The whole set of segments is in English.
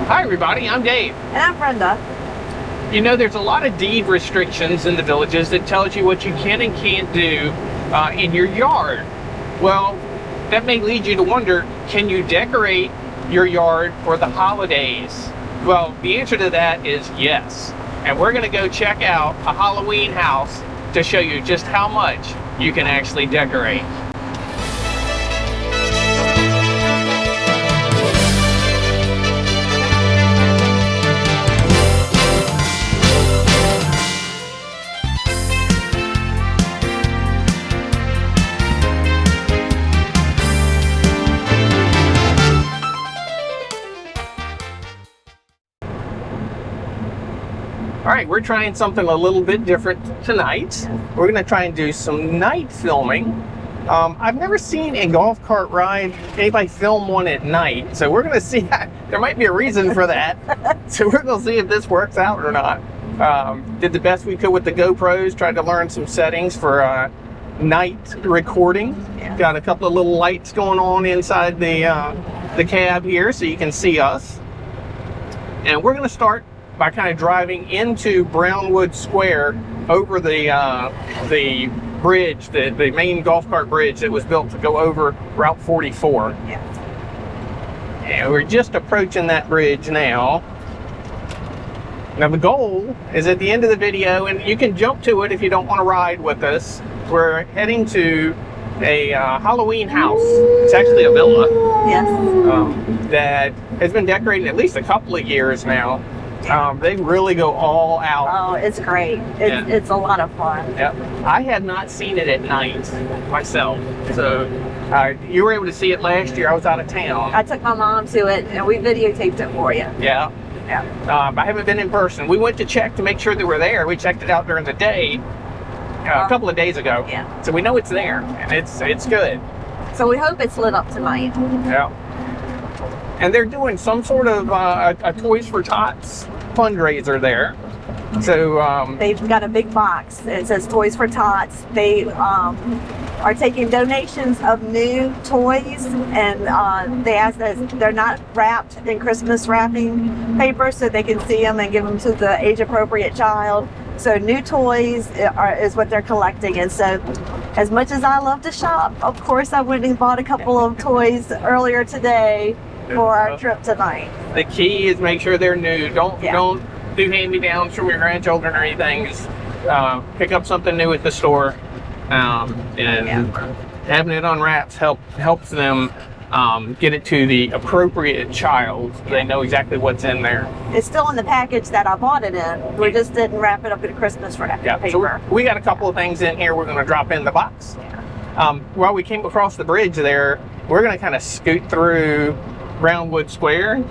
Hi everybody, I'm Dave. And I'm Brenda. You know, there's a lot of deed restrictions in the villages that tells you what you can and can't do in your yard. Well, that may lead you to wonder, can you decorate your yard for the holidays? Well, the answer to that is yes. And we're gonna go check out a Halloween house to show you just how much you can actually decorate. All right, we're trying something a little bit different tonight. We're gonna try and do some night filming. I've never seen a golf cart ride, anybody film one at night. So we're gonna see, there might be a reason for that. So we're gonna see if this works out or not. Did the best we could with the GoPros, tried to learn some settings for night recording. Yeah. Got a couple of little lights going on inside the cab here so you can see us. And we're gonna start by kind of driving into Brownwood Square over the bridge, the main golf cart bridge that was built to go over Route 44. Yeah. And we're just approaching that bridge now. Now the goal is at the end of the video, and you can jump to it if you don't want to ride with us. We're heading to a Halloween house. It's actually a villa. Yes. That has been decorated at least a couple of years now. They really go all out. Oh, it's great. It's a lot of fun. Yep. I had not seen it at night myself. So you were able to see it last year. I was out of town. I took my mom to it and we videotaped it for you. Yeah. Yeah. I haven't been in person. We went to check to make sure they were there. We checked it out during the day a couple of days ago. Yeah. So we know it's there and it's good. So we hope it's lit up tonight. Yeah. And they're doing some sort of a Toys for Tots fundraiser there. So they've got a big box. It says Toys for Tots. They are taking donations of new toys, and they ask that they're not wrapped in Christmas wrapping paper, so they can see them and give them to the age-appropriate child. So new toys is what they're collecting. And so as much as I love to shop, of course I went and bought a couple of toys earlier today for our trip tonight. The key is make sure they're new. Don't do hand-me-downs from your grandchildren or anything. Just pick up something new at the store, and having it unwrapped helps them get it to the appropriate child. So they know exactly what's in there. It's still in the package that I bought it in. We just didn't wrap it up in Christmas wrap paper. So we got a couple of things in here we're going to drop in the box. While we came across the bridge there, we're going to kind of scoot through Brownwood Square.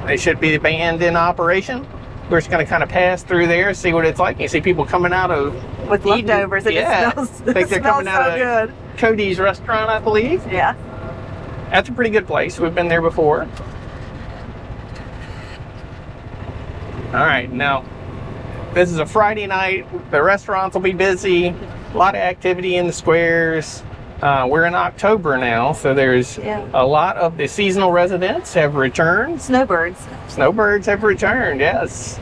They should be the band in operation. We're just going to kind of pass through there, see what it's like. You see people coming out of with leftovers, and yeah, it smells, I think they're coming out of good. Cody's restaurant, I believe. Yeah, that's a pretty good place. We've been there before. All right, now this is a Friday night. The restaurants will be busy. A lot of activity in the squares. We're in October now, so there's a lot of the seasonal residents have returned. Snowbirds. Snowbirds have returned, yes.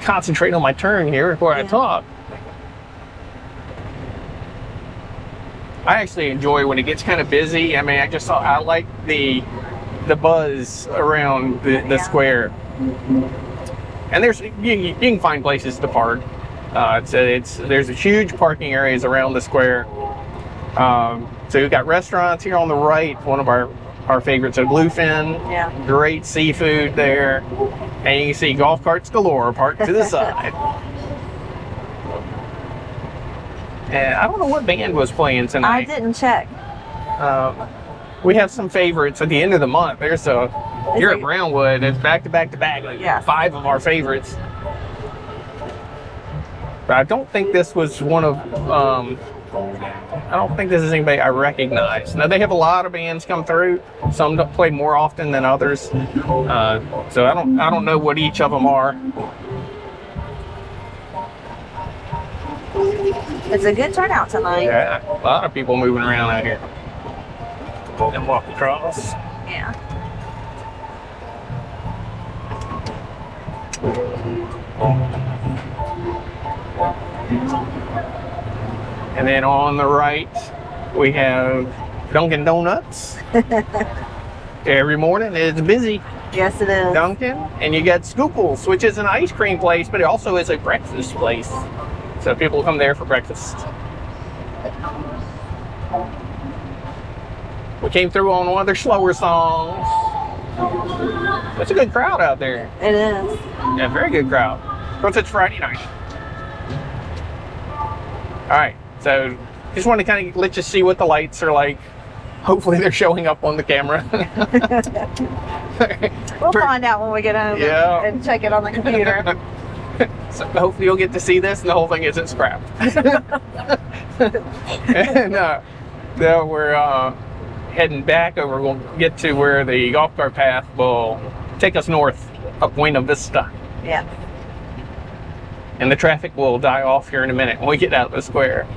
Concentrate on my turn here before I talk. I actually enjoy when it gets kind of busy. I mean, I like the buzz around the square. And you can find places to park. There's a huge parking areas around the square. So we've got restaurants here on the right. One of our favorites, a Bluefin. Yeah. Great seafood there. And you can see golf carts galore parked to the side. And I don't know what band was playing tonight. I didn't check. We have some favorites at the end of the month. You're at Brownwood. It's back to back, like 5 of our favorites. But I don't think this was one of, I don't think this is anybody I recognize. Now they have a lot of bands come through. Some don't play more often than others. So I don't know what each of them are. It's a good turnout tonight. Yeah, a lot of people moving around out here. And walk across. Yeah. And then on the right, we have Dunkin' Donuts. Every morning it's busy. Yes, it is. Dunkin', and you got Scooples, which is an ice cream place, but it also is a breakfast place. So people come there for breakfast. We came through on one of their slower songs. It's a good crowd out there. It is. Yeah, very good crowd. Because it's Friday night. All right, so just want to kind of let you see what the lights are like. Hopefully they're showing up on the camera. We'll find out when we get home and check it on the computer. So hopefully you'll get to see this and the whole thing isn't scrapped. And now we're heading back over. We'll get to where the golf cart path will take us north up Buena Vista. Yeah. And the traffic will die off here in a minute when we get out of the square.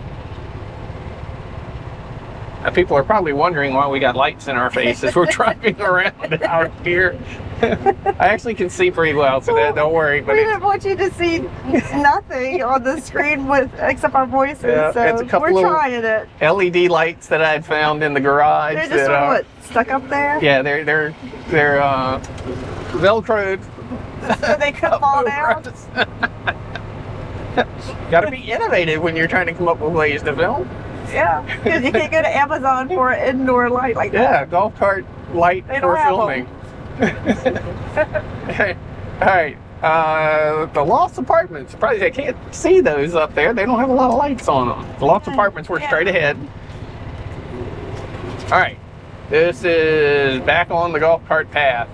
Now, people are probably wondering why we got lights in our face as we're driving around out here. I actually can see pretty well, so don't worry. But we didn't want you to see nothing on the screen except our voices, so we're trying it. LED lights that I had found in the garage. They're just sort of stuck up there? Yeah, they're Velcroed. So they could fall down? Got to be innovative when you're trying to come up with ways to film. Yeah, because you can't go to Amazon for an indoor light like that. Yeah, golf cart light for filming. All right, the Loft Apartments. Surprised I can't see those up there. They don't have a lot of lights on them. The Loft Apartments were straight ahead. All right, this is back on the golf cart path.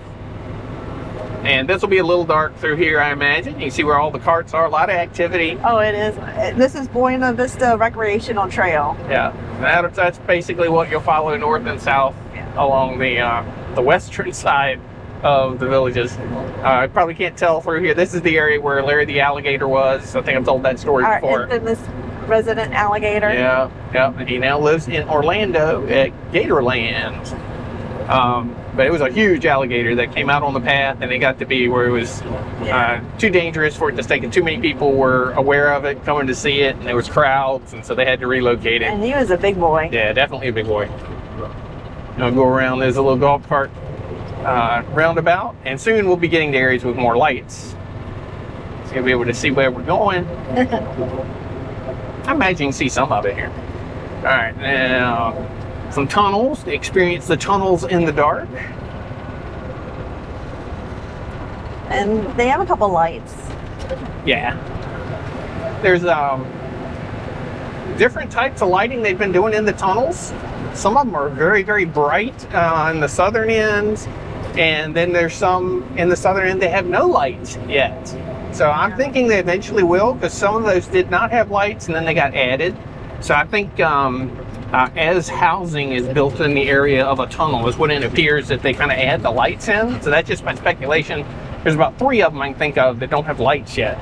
And this will be a little dark through here, I imagine. You can see where all the carts are, a lot of activity. Oh, it is. This is Buena Vista Recreational Trail. Yeah, that's basically what you'll follow north and south along the western side of the villages. I probably can't tell through here. This is the area where Larry the alligator was. I think I've told that story before. Our infamous resident alligator. Yeah, and he now lives in Orlando at Gatorland. But it was a huge alligator that came out on the path, and it got to be where it was too dangerous for it to stay, and too many people were aware of it, coming to see it, and there was crowds, and so they had to relocate it. And he was a big boy. Yeah, definitely a big boy. I'll go around. There's a little golf cart roundabout, and soon we'll be getting to areas with more lights. So you'll be able to see where we're going. I imagine you can see some of it here. All right, now some tunnels to experience the tunnels in the dark. And they have a couple lights. Yeah. There's different types of lighting they've been doing in the tunnels. Some of them are very, very bright on the southern end, and then there's some in the southern end that have no lights yet. So I'm thinking they eventually will, because some of those did not have lights and then they got added. So I think as housing is built in the area of a tunnel is when it appears that they kind of add the lights in. So that's just my speculation. There's about 3 of them I can think of that don't have lights yet.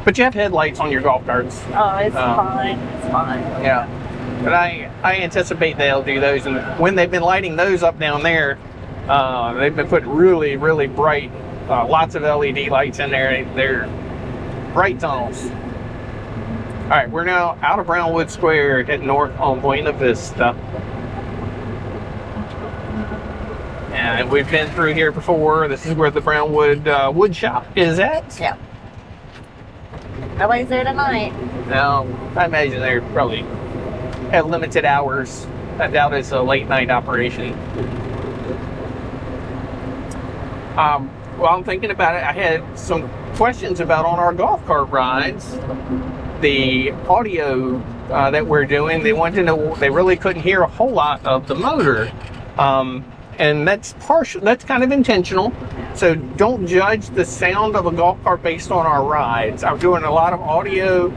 But you have headlights on your golf carts. Oh, it's fine. It's fine. Yeah. But I anticipate they'll do those. And when they've been lighting those up down there, they've been putting really, really bright, lots of LED lights in there. They're bright tunnels. All right, we're now out of Brownwood Square, heading north on Buena Vista. And we've been through here before. This is where the Brownwood wood shop is at. Yeah. Nobody's there tonight. No, I imagine they probably have limited hours. I doubt it's a late night operation. While I'm thinking about it, I had some questions about on our golf cart rides. The audio that we're doing, they wanted to know, they really couldn't hear a whole lot of the motor. And that's kind of intentional. So don't judge the sound of a golf cart based on our rides. I'm doing a lot of audio,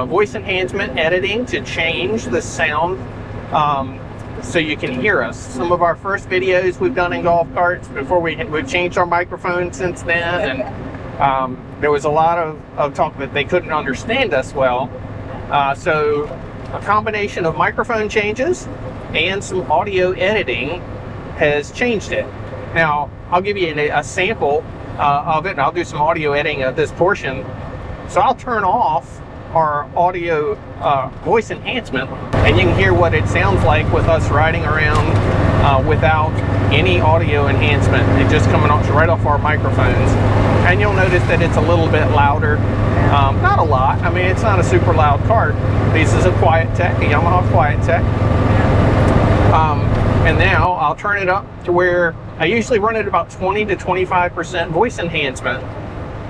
voice enhancement, editing to change the sound so you can hear us. Some of our first videos we've done in golf carts before we've changed our microphone since then, and there was a lot of talk that they couldn't understand us well. So a combination of microphone changes and some audio editing has changed it. Now, I'll give you a sample of it, and I'll do some audio editing of this portion. So I'll turn off our audio voice enhancement, and you can hear what it sounds like with us riding around without any audio enhancement. It's just coming off right off our microphones, and you'll notice that it's a little bit louder. Not a lot. I mean, it's not a super loud cart. This is a Quiet Tech, a Yamaha Quiet Tech. And now I'll turn it up to where I usually run at about 20 to 25% voice enhancement,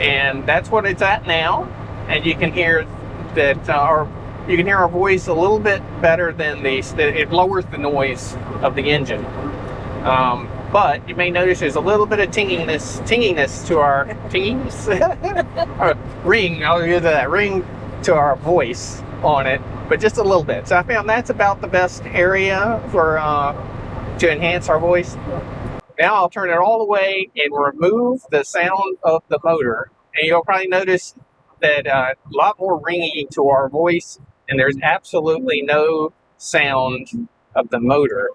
and that's what it's at now. And you can hear that our voice a little bit better than it lowers the noise of the engine. But you may notice there's a little bit of tinginess to our ring. I'll use that ring to our voice on it, but just a little bit. So I found that's about the best area for to enhance our voice. Now I'll turn it all the way and remove the sound of the motor, and you'll probably notice that a lot more ringing to our voice, and there's absolutely no sound of the motor.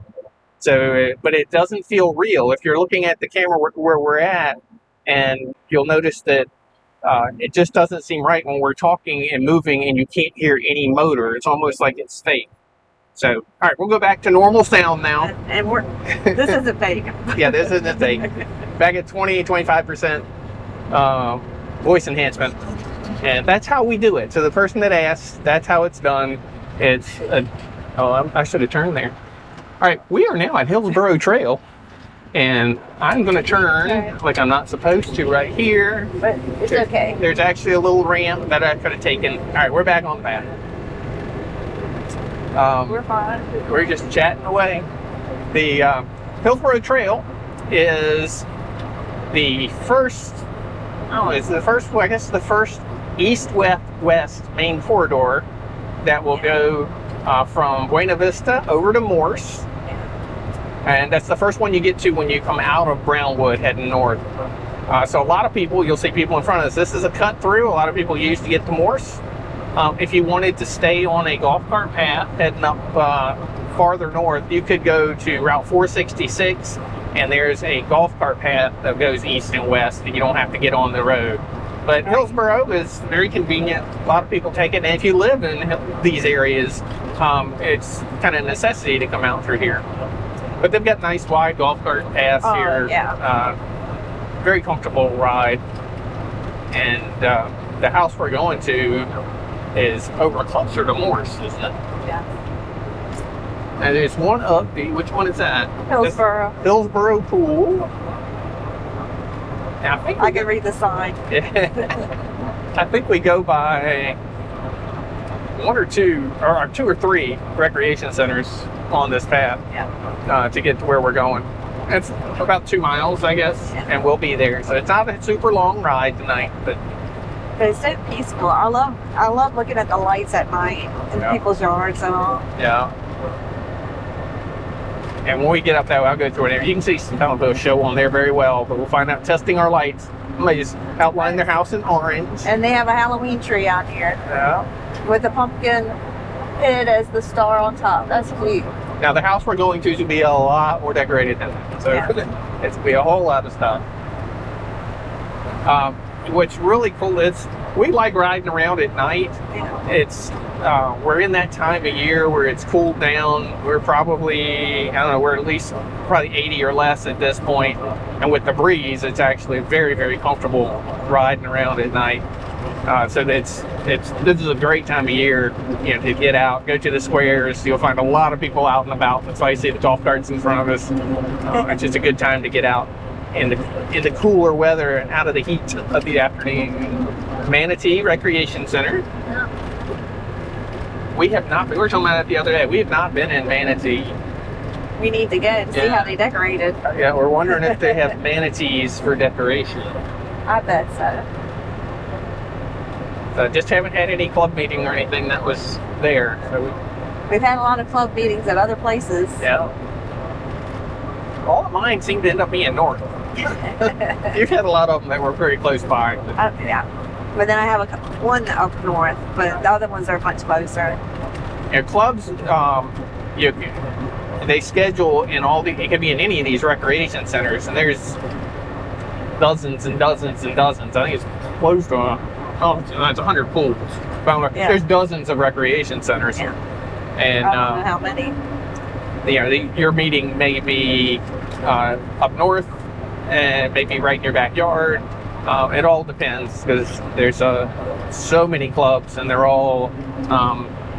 So, but it doesn't feel real. If you're looking at the camera where we're at, and you'll notice that it just doesn't seem right when we're talking and moving and you can't hear any motor. It's almost like it's fake. So, all right, we'll go back to normal sound now. And this isn't fake. Yeah, this isn't fake. Back at 20-25% voice enhancement. And that's how we do it. So the person that asked, that's how it's done. I should have turned there. All right, we are now at Hillsborough Trail, and I'm going to turn like I'm not supposed to right here. But it's okay. There's actually a little ramp that I could have taken. All right, we're back on the path. We're fine. We're just chatting away. The Hillsborough Trail is the first, the first east-west main corridor that will go from Buena Vista over to Morse. And that's the first one you get to when you come out of Brownwood heading north. So a lot of people, you'll see people in front of us. This is a cut through. A lot of people use to get to Morse. If you wanted to stay on a golf cart path heading up farther north, you could go to Route 466, and there's a golf cart path that goes east and west, and you don't have to get on the road. But Hillsborough is very convenient. A lot of people take it, and if you live in these areas, it's kind of a necessity to come out through here. But they've got nice wide golf cart paths here. Yeah. Very comfortable ride. And the house we're going to is over closer to Morse, isn't it? Yeah. And there's one up which one is that? Hillsborough. Hillsborough Pool. Now, I can read the sign. I think we go by one or two or three recreation centers on this path to get to where we're going. It's about 2 miles, I guess, and we'll be there. So it's not a super long ride tonight, but it's so peaceful. I love looking at the lights at night in people's yards and all. Yeah. And when we get up that way, I'll go through it there. You can see some kind of a show on there very well, but we'll find out testing our lights. They just outline their house in orange. And they have a Halloween tree out here. Yeah. With a pumpkin head as the star on top. That's cute. Now the house we're going to is going to be a lot more decorated than that. So it's going to be a whole lot of stuff. What's really cool is we like riding around at night. Yeah. It's we're in that time of year where it's cooled down. We're probably, we're at least probably 80 or less at this point. And with the breeze, it's actually very, very comfortable riding around at night. So this is a great time of year, to get out, go to the squares. You'll find a lot of people out and about. That's why you see the golf carts in front of us. It's just a good time to get out in the cooler weather and out of the heat of the afternoon. Manatee Recreation Center. We have not been, we were talking about it the other day, we have not been in Manatee. We need to go and see how they decorated. Yeah, we're wondering if they have manatees for decoration. I bet so. So just haven't had any club meeting or anything that was there. So we've had a lot of club meetings at other places. Yeah. All of mine seem to end up being north. You've had a lot of them that were pretty close by. Yeah. But then I have one up north, but the other ones are much closer. Clubs, they schedule in it can be in any of these recreation centers, and there's dozens and dozens and dozens. I think it's close to it's 100 pools. Yeah. There's dozens of recreation centers. Yeah. And I don't know how many. you know, your meeting may be up north and maybe right in your backyard. It all depends, because there's so many clubs and they're all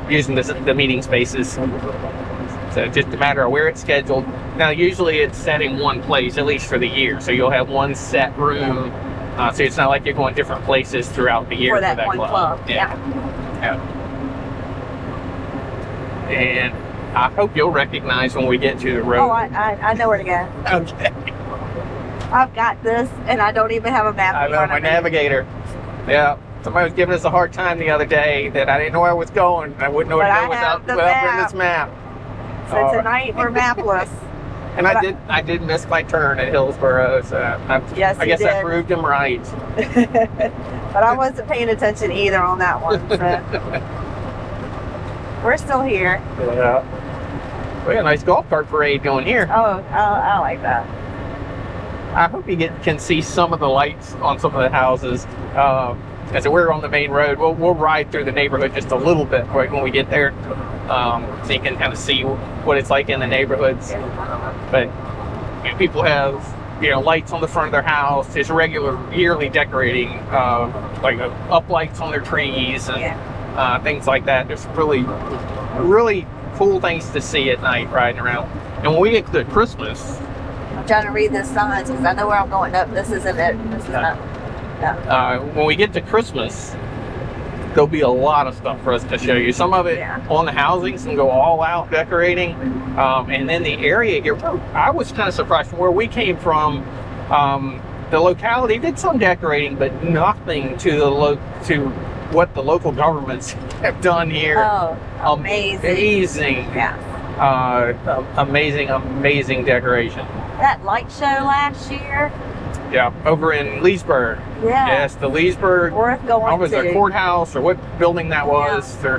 using the meeting spaces. So it's just a matter of where it's scheduled. Now, usually it's set in one place, at least for the year. So you'll have one set room. So it's not like you're going different places throughout the year For that one club. Yeah. And I hope you'll recognize when we get to the road. Oh, I know where to go. Okay. I've got this, and I don't even have a map. I know my navigator. Yeah. Somebody was giving us a hard time the other day that I didn't know where I was going. I wouldn't know where to go without Brenda's map. So tonight we're mapless. And I did miss my turn at Hillsborough, so I guess I proved him right. But I wasn't paying attention either on that one. So. We're still here. Yeah. We got a nice golf cart parade going here. Oh, I like that. I hope you can see some of the lights on some of the houses. As we're on the main road, we'll ride through the neighborhood just a little bit right when we get there, so you can kind of see what it's like in the neighborhoods. But you know, people have lights on the front of their house. There's regular yearly decorating, like up lights on their trees and things like that. There's really cool things to see at night riding around. And when we get to Christmas, I'm trying to read this signs because I know where I'm going. Nope, this isn't it. This is not. Yeah. When we get to Christmas, there'll be a lot of stuff for us to show you. Some of it on the housings and go all out decorating. And then the area here, I was kind of surprised from where we came from. The locality did some decorating, but nothing to what the local governments have done here. Oh, amazing. Yeah. Amazing decoration. That light show last year. Yeah, over in Leesburg. Yeah. Yes, the Leesburg. Worth going was to. The courthouse or what building that was. Yeah.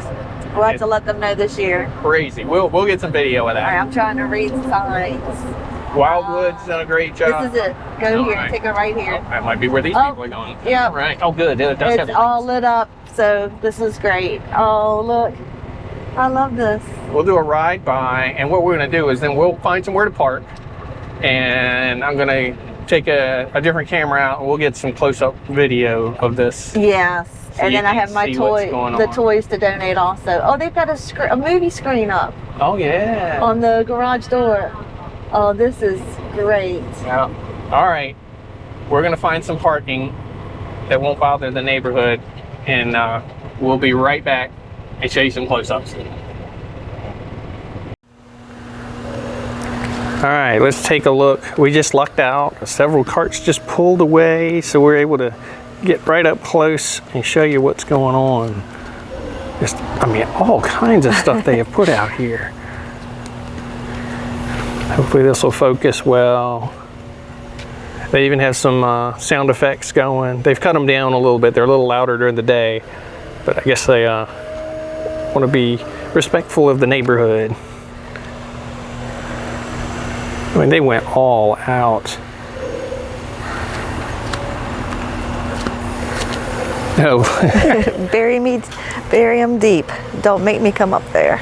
We'll have to let them know this year. Crazy. We'll get some video of that. All right, I'm trying to read the signs. Wildwood's done a great job. This is it. Go here. Right. Take it right here. Oh, that might be where these people are going. Yeah. Right. Oh, good. It does it's all lit up, so this is great. Oh, look. I love this. We'll do a ride by, and what we're going to do is then we'll find somewhere to park, and I'm going to take a different camera out, and we'll get some close-up video of this. Yes. So and then I have my toys to donate also. Oh, they've got a movie screen up. Oh, yeah. On the garage door. Oh, this is great. Yeah. All right. We're going to find some parking that won't bother the neighborhood, and we'll be right back and show you some close-ups. All right, let's take a look. We just lucked out. Several carts just pulled away, so we're able to get right up close and show you what's going on. Just, I mean, all kinds of stuff they have put out here. Hopefully this will focus well. They even have some sound effects going. They've cut them down a little bit. They're a little louder during the day, but I guess they want to be respectful of the neighborhood. I mean, they went all out. Oh. Bury 'em deep. Don't make me come up there.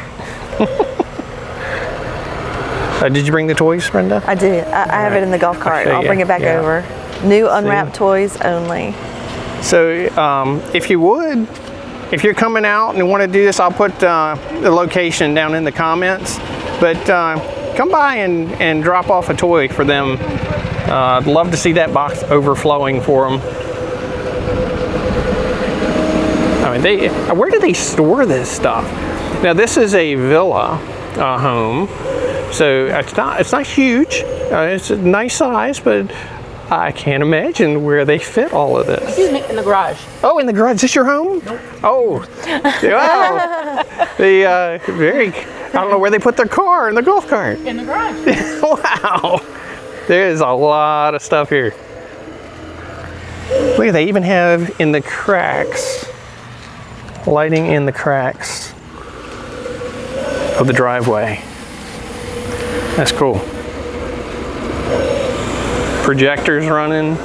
Did you bring the toys, Brenda? I did. I have it in the golf cart. I'll bring it back over. New unwrapped toys only. So if you're coming out and want to do this, I'll put the location down in the comments. But come by and drop off a toy for them. I'd love to see that box overflowing for them. I mean, where do they store this stuff? Now, this is a villa home, so it's not huge. It's a nice size, but I can't imagine where they fit all of this. Excuse me, in the garage. Oh, in the garage. Is this your home? Nope. Oh, wow. I don't know where they put their car in the golf cart. In the garage. Wow. There's a lot of stuff here. Look, they even have in the cracks, lighting in the cracks of the driveway. That's cool. Projectors running.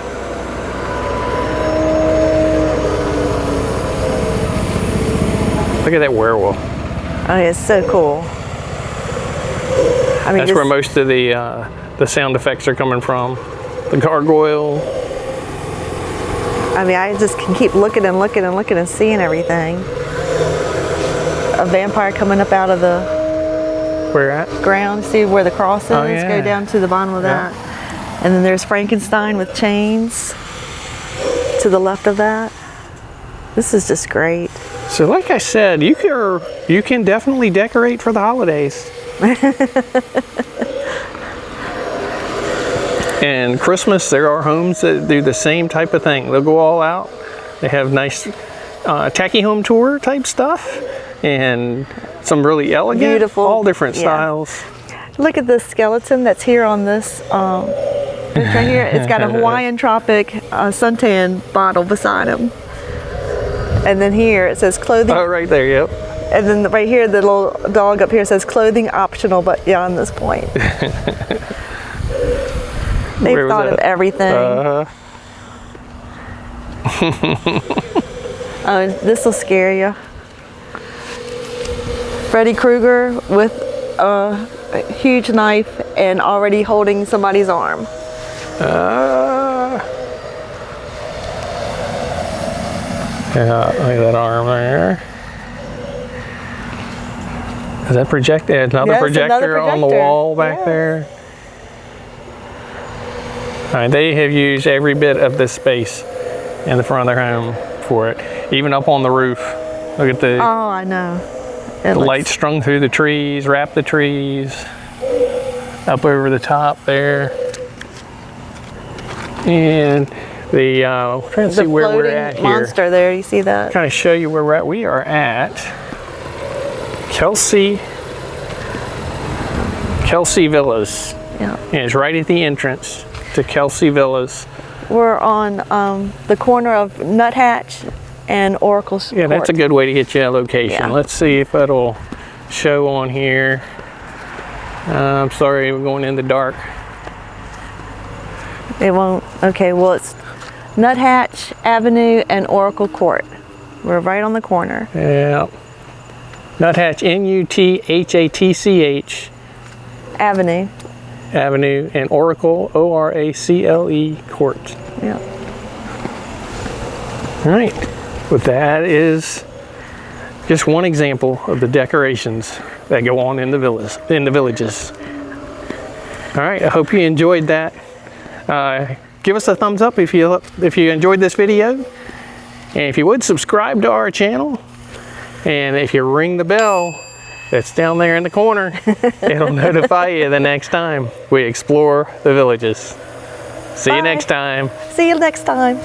Look at that werewolf. Oh, it's so cool. I mean, That's where most of the sound effects are coming from. The gargoyle. I mean, I just can keep looking and looking and looking and seeing everything. A vampire coming up out of the Where at? ground. See where the cross is? Oh, yeah. Go down to the bottom of that. And then there's Frankenstein with chains to the left of that. This is just great. So like I said, you can definitely decorate for the holidays. And Christmas, there are homes that do the same type of thing. They'll go all out. They have nice tacky home tour type stuff and some really elegant, beautiful, all different styles. Look at this skeleton that's here on this right here. It's got a Hawaiian Tropic suntan bottle beside him. And then here it says clothing. Oh, right there, yep. And then right here, the little dog up here says clothing optional, but beyond this point. They've thought of everything. Oh, this will scare you. Freddy Krueger with a huge knife and already holding somebody's arm. Yeah, look at that arm there. Is that projected? Another projector on the wall back there. All right, they have used every bit of this space in the front of their home for it. Even up on the roof. Look at the I know. The lights strung through the trees, wrap the trees, up over the top there. And the, I'm trying to see where we're at here. Monster there, you see that? Trying to show you where we're at. We are at Kelsey Villas. Yeah. And it's right at the entrance to Kelsey Villas. We're on the corner of Nuthatch and Oracle Court. Yeah, that's a good way to get you a location. Yeah. Let's see if it'll show on here. I'm sorry, we're going in the dark. It won't. Okay, well, it's Nuthatch Avenue and Oracle Court. We're right on the corner. Yeah. Nuthatch, Nuthatch Avenue. Avenue, and Oracle, Oracle Court. Yeah. All right. But that is just one example of the decorations that go on in the villages. All right. I hope you enjoyed that. Give us a thumbs up if you enjoyed this video, and if you would, subscribe to our channel, and if you ring the bell that's down there in the corner, it'll notify you the next time we explore the villages. See you next time. See you next time.